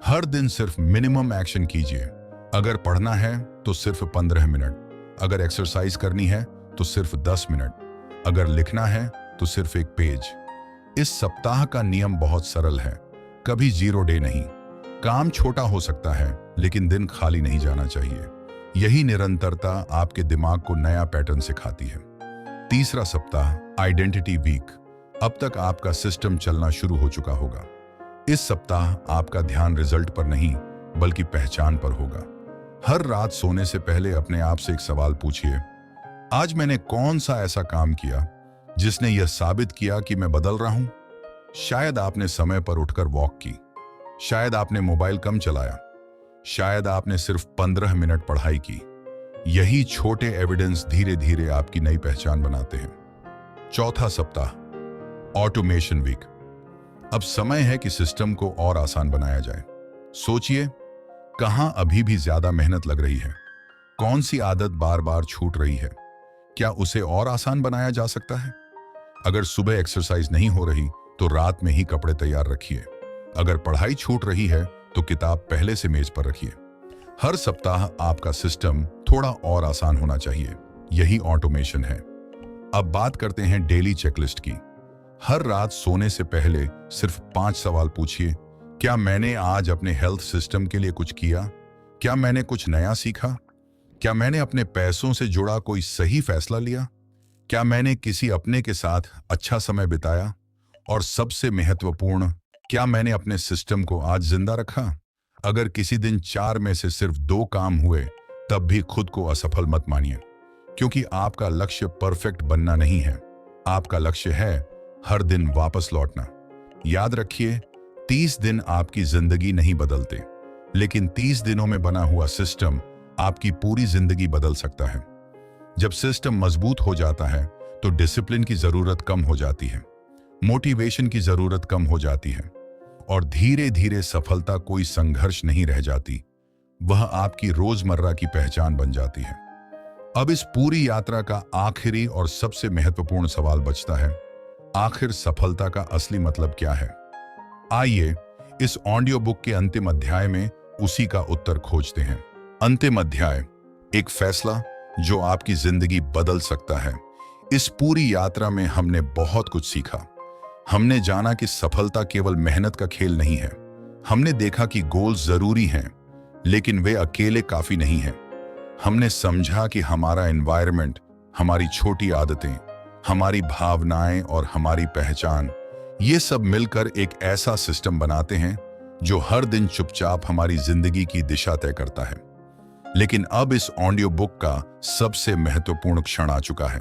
हर दिन सिर्फ मिनिमम एक्शन कीजिए। अगर पढ़ना है तो सिर्फ 15 मिनट, अगर एक्सरसाइज करनी है तो सिर्फ 10 मिनट, अगर लिखना है तो सिर्फ एक पेज। इस सप्ताह का नियम बहुत सरल है, कभी 0 डे नहीं। काम छोटा हो सकता है लेकिन दिन खाली नहीं जाना चाहिए। यही निरंतरता आपके दिमाग को नया पैटर्न सिखाती है। तीसरा सप्ताह, आइडेंटिटी वीक। अब तक आपका सिस्टम चलना शुरू हो चुका होगा। इस सप्ताह आपका ध्यान रिजल्ट पर नहीं बल्कि पहचान पर होगा। हर रात सोने से पहले अपने आप से एक सवाल पूछिए, आज मैंने कौन सा ऐसा काम किया जिसने यह साबित किया कि मैं बदल रहा हूं? शायद आपने समय पर उठकर वॉक की, शायद आपने मोबाइल कम चलाया, शायद आपने सिर्फ 15 मिनट पढ़ाई की। यही छोटे एविडेंस धीरे धीरे आपकी नई पहचान बनाते हैं। चौथा सप्ताह, ऑटोमेशन वीक। अब समय है कि सिस्टम को और आसान बनाया जाए। सोचिए, कहां अभी भी ज्यादा मेहनत लग रही है, कौन सी आदत बार बार छूट रही है, क्या उसे और आसान बनाया जा सकता है? अगर सुबह एक्सरसाइज नहीं हो रही तो रात में ही कपड़े तैयार रखिए। अगर पढ़ाई छूट रही है तो किताब पहले से मेज पर रखिए। हर सप्ताह आपका सिस्टम थोड़ा और आसान होना चाहिए। यही ऑटोमेशन है। अब बात करते हैं डेली चेकलिस्ट की। हर रात सोने से पहले सिर्फ 5 सवाल पूछिए। क्या मैंने आज अपने हेल्थ सिस्टम के लिए कुछ किया? क्या मैंने कुछ नया सीखा? क्या मैंने अपने पैसों से जुड़ा कोई सही फैसला लिया? क्या मैंने किसी अपने के साथ अच्छा समय बिताया? और सबसे महत्वपूर्ण, क्या मैंने अपने सिस्टम को आज जिंदा रखा? अगर किसी दिन 4 में से सिर्फ 2 काम हुए, तब भी खुद को असफल मत मानिए, क्योंकि आपका लक्ष्य परफेक्ट बनना नहीं है। आपका लक्ष्य है हर दिन वापस लौटना। याद रखिए, 30 दिन आपकी जिंदगी नहीं बदलते, लेकिन 30 दिनों में बना हुआ सिस्टम आपकी पूरी जिंदगी बदल सकता है। जब सिस्टम मजबूत हो जाता है तो डिसिप्लिन की जरूरत कम हो जाती है, मोटिवेशन की जरूरत कम हो जाती है, और धीरे धीरे सफलता कोई संघर्ष नहीं रह जाती, वह आपकी रोजमर्रा की पहचान बन जाती है। अब इस पूरी यात्रा का आखिरी और सबसे महत्वपूर्ण सवाल बचता है, आखिर सफलता का असली मतलब क्या है? आइए इस ऑडियो बुक के अंतिम अध्याय में उसी का उत्तर खोजते हैं। अंतिम अध्याय, एक फैसला जो आपकी जिंदगी बदल सकता है। इस पूरी यात्रा में हमने बहुत कुछ सीखा। हमने जाना कि सफलता केवल मेहनत का खेल नहीं है। हमने देखा कि गोल्स जरूरी हैं, लेकिन वे अकेले काफी नहीं हैं। हमने समझा कि हमारा एनवायरनमेंट, हमारी छोटी आदतें, हमारी भावनाएं और हमारी पहचान, ये सब मिलकर एक ऐसा सिस्टम बनाते हैं जो हर दिन चुपचाप हमारी जिंदगी की दिशा तय करता है। लेकिन अब इस ऑडियो बुक का सबसे महत्वपूर्ण क्षण आ चुका है,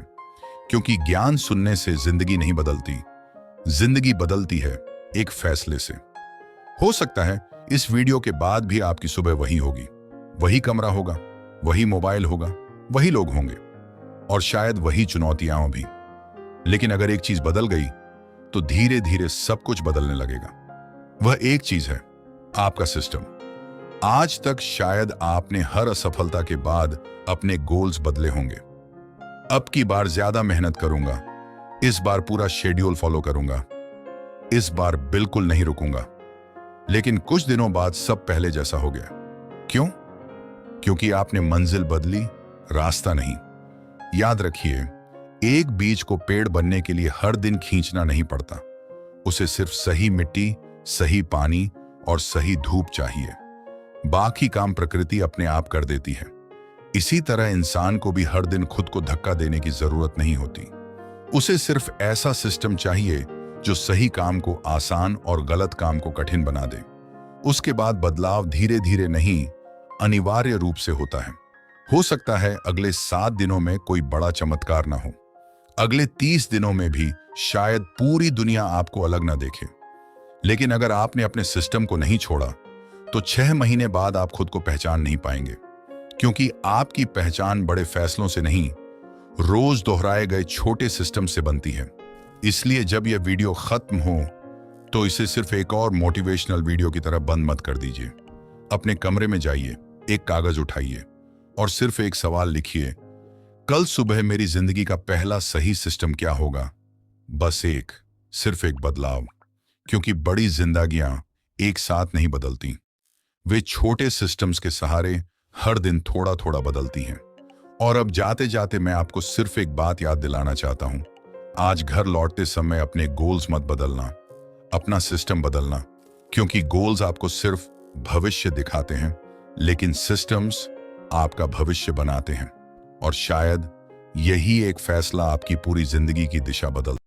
क्योंकि ज्ञान सुनने से जिंदगी नहीं बदलती, जिंदगी बदलती है एक फैसले से। हो सकता है इस वीडियो के बाद भी आपकी सुबह वही होगी, वही कमरा होगा, वही मोबाइल होगा, वही लोग होंगे, और शायद वही चुनौतियां भी। लेकिन अगर एक चीज बदल गई तो धीरे धीरे सब कुछ बदलने लगेगा। वह एक चीज है, आपका सिस्टम। आज तक शायद आपने हर असफलता के बाद अपने गोल्स बदले होंगे। अब की बार ज्यादा मेहनत करूंगा, इस बार पूरा शेड्यूल फॉलो करूंगा, इस बार बिल्कुल नहीं रुकूंगा। लेकिन कुछ दिनों बाद सब पहले जैसा हो गया। क्यों? क्योंकि आपने मंजिल बदली, रास्ता नहीं। याद रखिए, एक बीज को पेड़ बनने के लिए हर दिन खींचना नहीं पड़ता। उसे सिर्फ सही मिट्टी, सही पानी और सही धूप चाहिए। बाकी काम प्रकृति अपने आप कर देती है। इसी तरह इंसान को भी हर दिन खुद को धक्का देने की जरूरत नहीं होती। उसे सिर्फ ऐसा सिस्टम चाहिए जो सही काम को आसान और गलत काम को कठिन बना दे। उसके बाद बदलाव धीरे धीरे नहीं, अनिवार्य रूप से होता है। हो सकता है अगले 7 दिनों में कोई बड़ा चमत्कार ना हो, अगले 30 दिनों में भी शायद पूरी दुनिया आपको अलग ना देखे। लेकिन अगर आपने अपने सिस्टम को नहीं छोड़ा तो 6 महीने बाद आप खुद को पहचान नहीं पाएंगे, क्योंकि आपकी पहचान बड़े फैसलों से नहीं, रोज दोहराए गए छोटे सिस्टम से बनती है। इसलिए जब यह वीडियो खत्म हो तो इसे सिर्फ एक और मोटिवेशनल वीडियो की तरह बंद मत कर दीजिए। अपने कमरे में जाइए, एक कागज उठाइए और सिर्फ एक सवाल लिखिए, कल सुबह मेरी जिंदगी का पहला सही सिस्टम क्या होगा? बस एक, सिर्फ एक बदलाव। क्योंकि बड़ी जिंदगियां एक साथ नहीं बदलती, वे छोटे सिस्टम्स के सहारे हर दिन थोड़ा थोड़ा बदलती हैं। और अब जाते जाते मैं आपको सिर्फ एक बात याद दिलाना चाहता हूं, आज घर लौटते समय अपने गोल्स मत बदलना, अपना सिस्टम बदलना। क्योंकि गोल्स आपको सिर्फ भविष्य दिखाते हैं, लेकिन सिस्टम्स आपका भविष्य बनाते हैं। और शायद यही एक फैसला आपकी पूरी जिंदगी की दिशा बदल